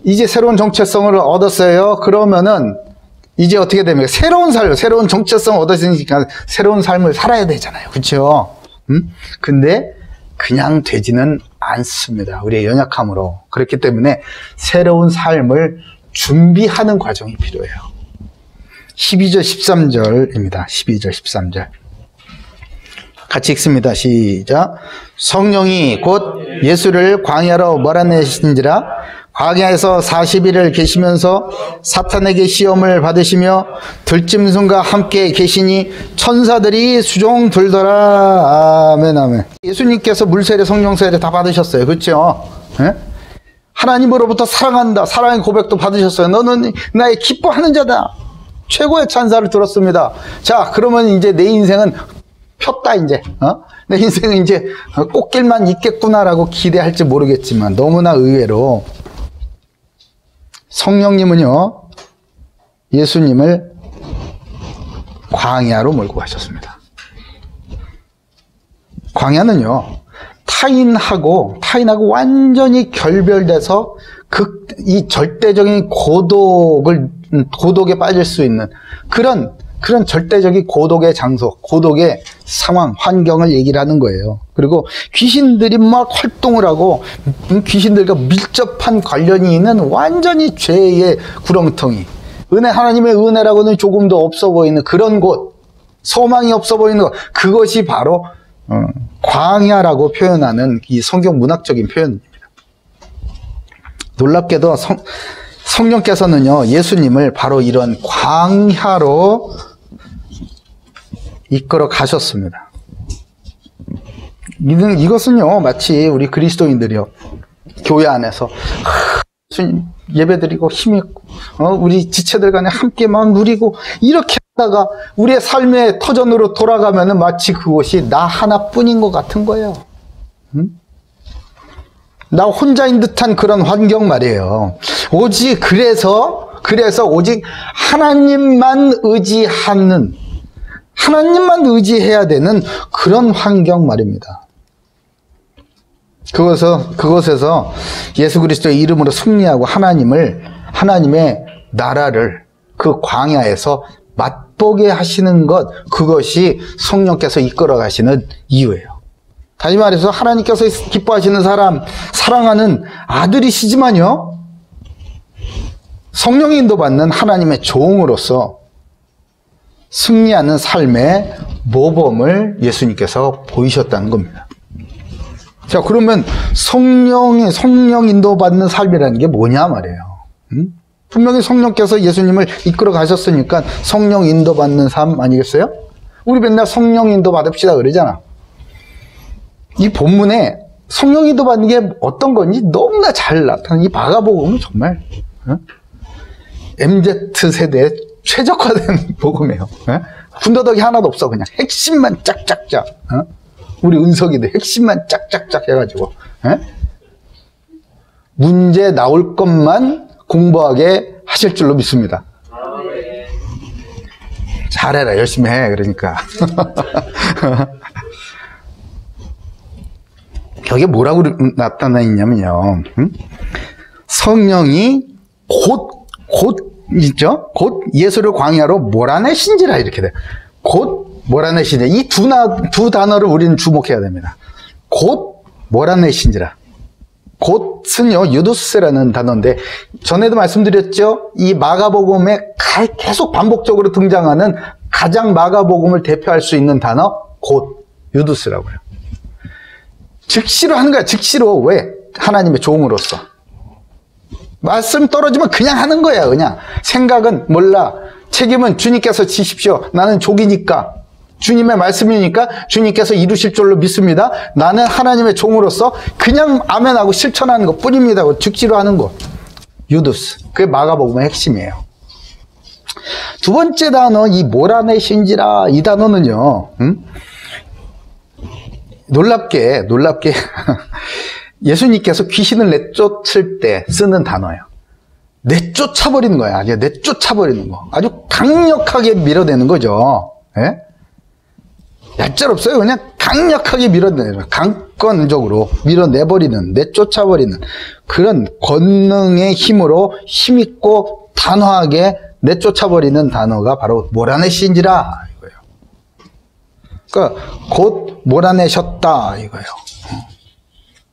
이제 새로운 정체성을 얻었어요. 그러면은 이제 어떻게 됩니까? 새로운 삶, 새로운 정체성을 얻었으니까 새로운 삶을 살아야 되잖아요. 그렇죠? 근데 그냥 되지는 않습니다. 우리의 연약함으로. 그렇기 때문에 새로운 삶을 준비하는 과정이 필요해요. 12절 13절입니다. 12절 13절 같이 읽습니다. 시작. 성령이 곧 예수를 광야로 몰아내신지라 광야에서 40일을 계시면서 사탄에게 시험을 받으시며 들짐승과 함께 계시니 천사들이 수종 들더라. 아멘 아멘. 예수님께서 물세례 성령세례 다 받으셨어요. 그렇죠? 네? 하나님으로부터 사랑한다. 사랑의 고백도 받으셨어요. 너는 나의 기뻐하는 자다. 최고의 찬사를 들었습니다. 자, 그러면 이제 내 인생은 폈다 이제. 내 인생은 이제 꽃길만 있겠구나라고 기대할지 모르겠지만 너무나 의외로 성령님은요, 예수님을 광야로 몰고 가셨습니다. 광야는요, 타인하고 완전히 결별돼서 이 절대적인 고독에 빠질 수 있는 그런 절대적인 고독의 장소, 고독의 상황, 환경을 얘기를 하는 거예요. 그리고 귀신들이 막 활동을 하고 귀신들과 밀접한 관련이 있는 완전히 죄의 구렁텅이, 하나님의 은혜라고는 조금도 없어 보이는 그런 곳, 소망이 없어 보이는 것, 그것이 바로 광야라고 표현하는 이 성경 문학적인 표현입니다. 놀랍게도 성령께서는요, 예수님을 바로 이런 광야로 이끌어 가셨습니다. 이것은요, 마치 우리 그리스도인들이요, 교회 안에서 예배드리고 힘있고 우리 지체들 간에 함께 막 누리고 이렇게 하다가 우리의 삶의 터전으로 돌아가면은 마치 그곳이 나 하나뿐인 것 같은 거예요. 나 혼자인 듯한 그런 환경 말이에요. 오직 그래서 오직 하나님만 의지해야 되는 그런 환경 말입니다. 그것에서 예수 그리스도의 이름으로 승리하고 하나님의 나라를 그 광야에서 맛보게 하시는 것, 그것이 성령께서 이끌어 가시는 이유예요. 다시 말해서 하나님께서 기뻐하시는 사람, 사랑하는 아들이시지만요, 성령의 인도받는 하나님의 종으로서 승리하는 삶의 모범을 예수님께서 보이셨다는 겁니다. 자, 그러면 성령 인도받는 삶이라는 게 뭐냐 말이에요. 분명히 성령께서 예수님을 이끌어 가셨으니까 성령 인도받는 삶 아니겠어요? 우리 맨날 성령 인도받읍시다 그러잖아. 이 본문에 성령 인도받는 게 어떤 건지 너무나 잘 나타나는 이 마가복음은 정말 MZ세대에 최적화된 복음이에요. 군더더기 하나도 없어. 그냥 핵심만 짝짝짝. 우리 은석이들 핵심만 짝짝짝 해가지고 문제 나올 것만 공부하게 하실 줄로 믿습니다. 잘해라, 열심히 해. 그러니까 여기에 뭐라고 나타나 있냐면요, 성령이 곧 예수를 광야로 몰아내신지라 이렇게 돼요. 곧 몰아내신지라. 이 두 단어를 우리는 주목해야 됩니다. 곧 몰아내신지라. 곧은요, 유두스라는 단어인데, 전에도 말씀드렸죠? 이 마가복음에 계속 반복적으로 등장하는 가장 마가복음을 대표할 수 있는 단어, 곧, 유두스라고요. 즉시로 하는 거야, 즉시로. 왜? 하나님의 종으로서. 말씀 떨어지면 그냥 하는 거야, 그냥. 생각은 몰라. 책임은 주님께서 지십시오. 나는 족이니까. 주님의 말씀이니까 주님께서 이루실 줄로 믿습니다. 나는 하나님의 종으로서 그냥 아멘하고 실천하는 것 뿐입니다. 즉시로 하는 거. 유두스. 그게 마가복음의 핵심이에요. 두 번째 단어, 이 몰아내신지라, 이 단어는요, 놀랍게 예수님께서 귀신을 내쫓을 때 쓰는 단어예요. 내쫓아버리는 거야. 아주 내쫓아버리는 거. 아주 강력하게 밀어내는 거죠. 예? 얄짤없어요. 그냥 강력하게 밀어내는, 강권적으로 밀어내버리는, 내쫓아버리는 그런 권능의 힘으로 힘있고 단호하게 내쫓아버리는 단어가 바로 몰아내신지라 이거예요. 그러니까 곧 몰아내셨다 이거예요.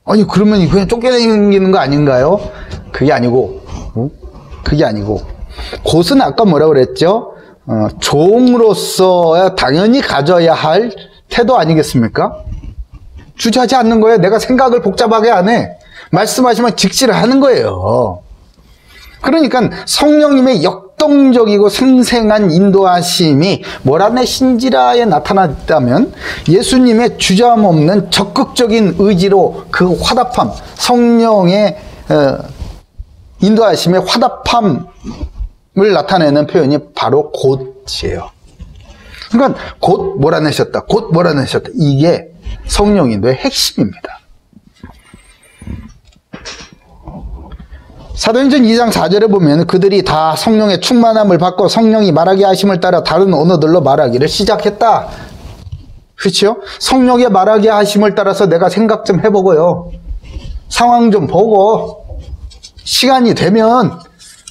아니 그러면 그냥 쫓겨다니는 거 아닌가요? 그게 아니고, 그게 아니고, 곧은 아까 뭐라고 그랬죠? 종으로서 당연히 가져야 할 태도 아니겠습니까? 주저하지 않는 거예요. 내가 생각을 복잡하게 안 해. 말씀하시면 직시를 하는 거예요. 그러니까 성령님의 역동적이고 생생한 인도하심이 몰아내신지라에 나타났다면 예수님의 주저함 없는 적극적인 의지로 그 화답함, 성령의 인도하심의 화답함을 나타내는 표현이 바로 곧이에요. 그러니까 곧 몰아내셨다, 곧 몰아내셨다. 이게 성령 인도의 핵심입니다. 사도행전 2장 4절에 보면 그들이 다 성령의 충만함을 받고 성령이 말하게 하심을 따라 다른 언어들로 말하기를 시작했다. 그렇죠? 성령의 말하게 하심을 따라서 내가 생각 좀 해보고요. 상황 좀 보고 시간이 되면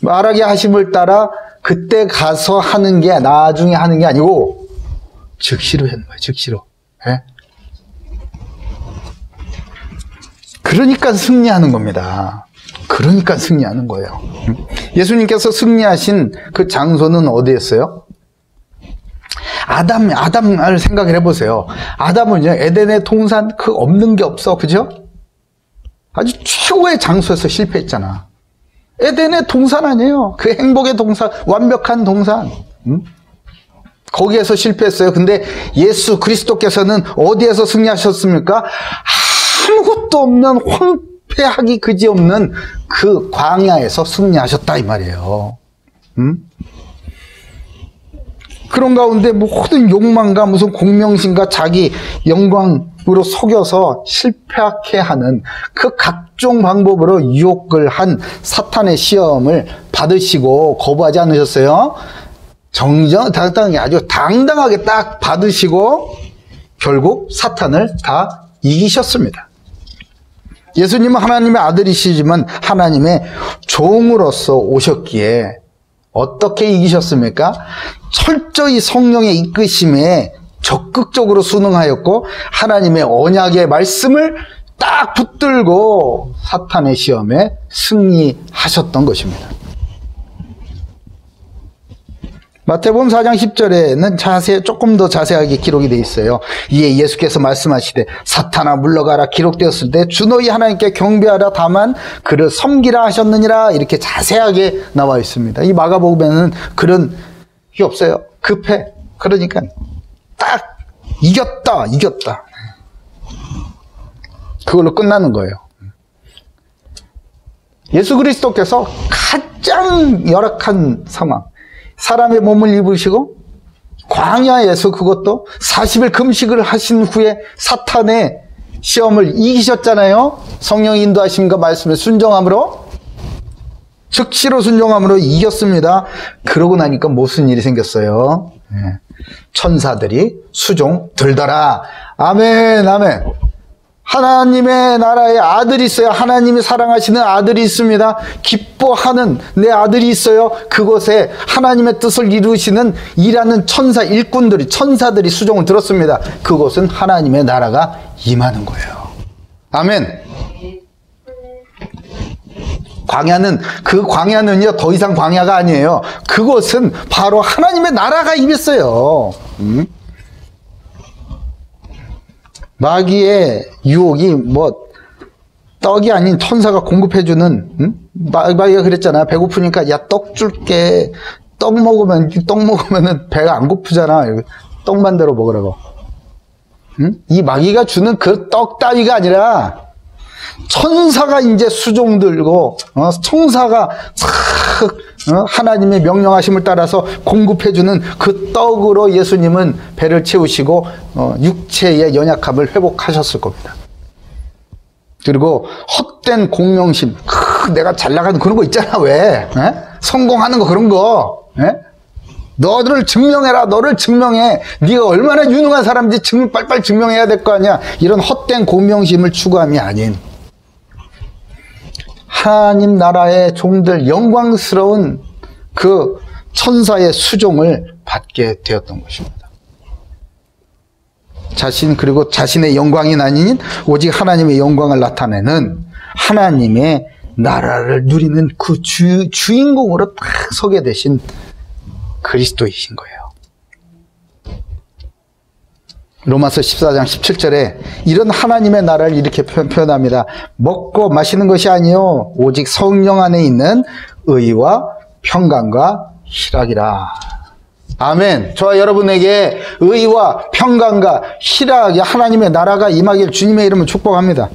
말하게 하심을 따라 그때 가서 하는 게 나중에 하는 게 아니고 즉시로 하는 거예요. 즉시로. 네? 그러니까 승리하는 겁니다. 그러니까 승리하는 거예요. 예수님께서 승리하신 그 장소는 어디였어요? 아담을 생각을 해보세요. 아담은요, 에덴의 동산 그 없는 게 없어. 그죠? 아주 최고의 장소에서 실패했잖아. 에덴의 동산 아니에요. 그 행복의 동산, 완벽한 동산. 거기에서 실패했어요. 근데 예수 그리스도께서는 어디에서 승리하셨습니까? 아무것도 없는 황폐하기 그지없는 그 광야에서 승리하셨다 이 말이에요. 그런 가운데 모든 욕망과 무슨 공명심과 자기 영광으로 속여서 실패하게 하는 그 각종 방법으로 유혹을 한 사탄의 시험을 받으시고 거부하지 않으셨어요? 당당하게 아주 당당하게 딱 받으시고 결국 사탄을 다 이기셨습니다. 예수님은 하나님의 아들이시지만 하나님의 종으로서 오셨기에 어떻게 이기셨습니까? 철저히 성령의 이끄심에 적극적으로 순응하였고 하나님의 언약의 말씀을 딱 붙들고 사탄의 시험에 승리하셨던 것입니다. 마태복음 4장 10절에는 조금 더 자세하게 기록이 되어 있어요. 이에 예수께서 말씀하시되 사탄아 물러가라 기록되었을 때 주 너희 하나님께 경배하라 다만 그를 섬기라 하셨느니라 이렇게 자세하게 나와 있습니다. 이 마가복음에는 그런 게 없어요. 급해. 그러니까 딱 이겼다. 그걸로 끝나는 거예요. 예수 그리스도께서 가장 열악한 상황, 사람의 몸을 입으시고 광야에서 그것도 40일 금식을 하신 후에 사탄의 시험을 이기셨잖아요. 성령의 인도하심과 말씀에 순종함으로, 즉시로 순종함으로 이겼습니다. 그러고 나니까 무슨 일이 생겼어요? 천사들이 수종 들더라. 아멘, 아멘. 하나님의 나라에 아들이 있어요. 하나님이 사랑하시는 아들이 있습니다. 기뻐하는 내 아들이 있어요. 그곳에 하나님의 뜻을 이루시는 일하는 일꾼들이, 천사들이 수종을 들었습니다. 그곳은 하나님의 나라가 임하는 거예요. 아멘. 광야는요, 더 이상 광야가 아니에요. 그곳은 바로 하나님의 나라가 임했어요. 마귀의 유혹이 떡이 아닌 천사가 공급해주는, 마귀가 그랬잖아. 배고프니까, 야, 떡 줄게. 떡 먹으면은 배가 안 고프잖아. 떡 만들어 먹으라고. 이 마귀가 주는 그 떡 따위가 아니라, 천사가 이제 수종 들고, 천사가 하나님의 명령하심을 따라서 공급해주는 그 떡으로 예수님은 배를 채우시고 육체의 연약함을 회복하셨을 겁니다. 그리고 헛된 공명심, 내가 잘 나가는 그런 거 있잖아. 왜? 성공하는 거 그런 거, 너를 증명해라. 너를 증명해. 네가 얼마나 유능한 사람인지 빨리빨리 증명해야 될 거 아니야. 이런 헛된 공명심을 추구함이 아닌 하나님 나라의 종들, 영광스러운 그 천사의 수종을 받게 되었던 것입니다. 그리고 자신의 영광이 아닌 오직 하나님의 영광을 나타내는 하나님의 나라를 누리는 그 주인공으로 딱 서게 되신 그리스도이신 거예요. 로마서 14장 17절에 이런 하나님의 나라를 이렇게 표현합니다. 먹고 마시는 것이 아니요 오직 성령 안에 있는 의와 평강과 희락이라. 아멘. 저와 여러분에게 의와 평강과 희락이 하나님의 나라가 임하길 주님의 이름으로 축복합니다.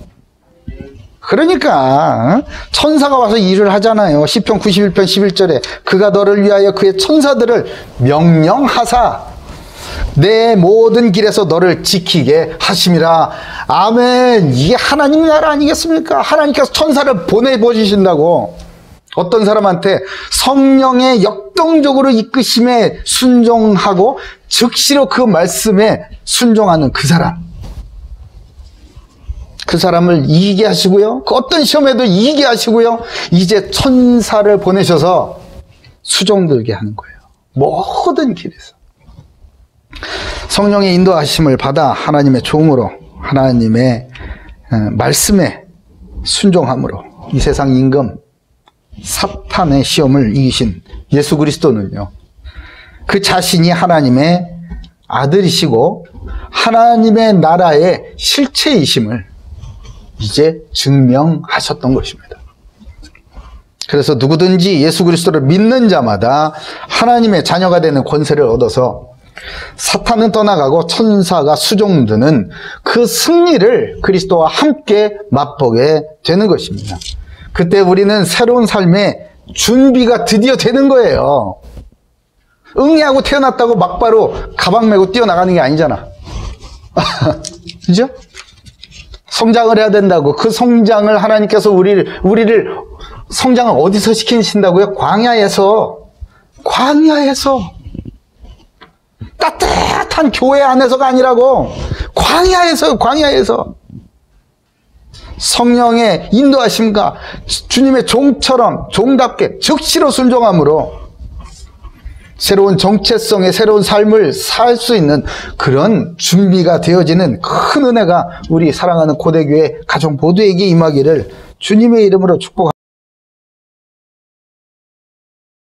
그러니까 천사가 와서 일을 하잖아요. 시편 91편 11절에 그가 너를 위하여 그의 천사들을 명령하사 내 모든 길에서 너를 지키게 하심이라. 아멘. 이게 하나님 나라 아니겠습니까? 하나님께서 천사를 보내보시신다고. 어떤 사람한테 성령의 역동적으로 이끄심에 순종하고 즉시로 그 말씀에 순종하는 그 사람을 이기게 하시고요. 그 어떤 시험에도 이기게 하시고요. 이제 천사를 보내셔서 수종들게 하는 거예요. 모든 길에서. 성령의 인도하심을 받아 하나님의 종으로 하나님의 말씀에 순종함으로 이 세상 임금 사탄의 시험을 이기신 예수 그리스도는요. 그 자신이 하나님의 아들이시고 하나님의 나라의 실체이심을 이제 증명하셨던 것입니다. 그래서 누구든지 예수 그리스도를 믿는 자마다 하나님의 자녀가 되는 권세를 얻어서 사탄은 떠나가고 천사가 수종드는 그 승리를 그리스도와 함께 맛보게 되는 것입니다. 그때 우리는 새로운 삶의 준비가 드디어 되는 거예요. 응애하고 태어났다고 막바로 가방 메고 뛰어나가는 게 아니잖아. 그죠? 성장을 해야 된다고. 그 성장을 하나님께서 우리를 성장을 어디서 시키신다고요? 광야에서. 따뜻한 교회 안에서가 아니라고. 광야에서. 성령의 인도하심과 주님의 종처럼 종답게 즉시로 순종함으로 새로운 정체성의 새로운 삶을 살 수 있는 그런 준비가 되어지는 큰 은혜가 우리 사랑하는 고대교회 가족 모두에게 임하기를 주님의 이름으로 축복합니다.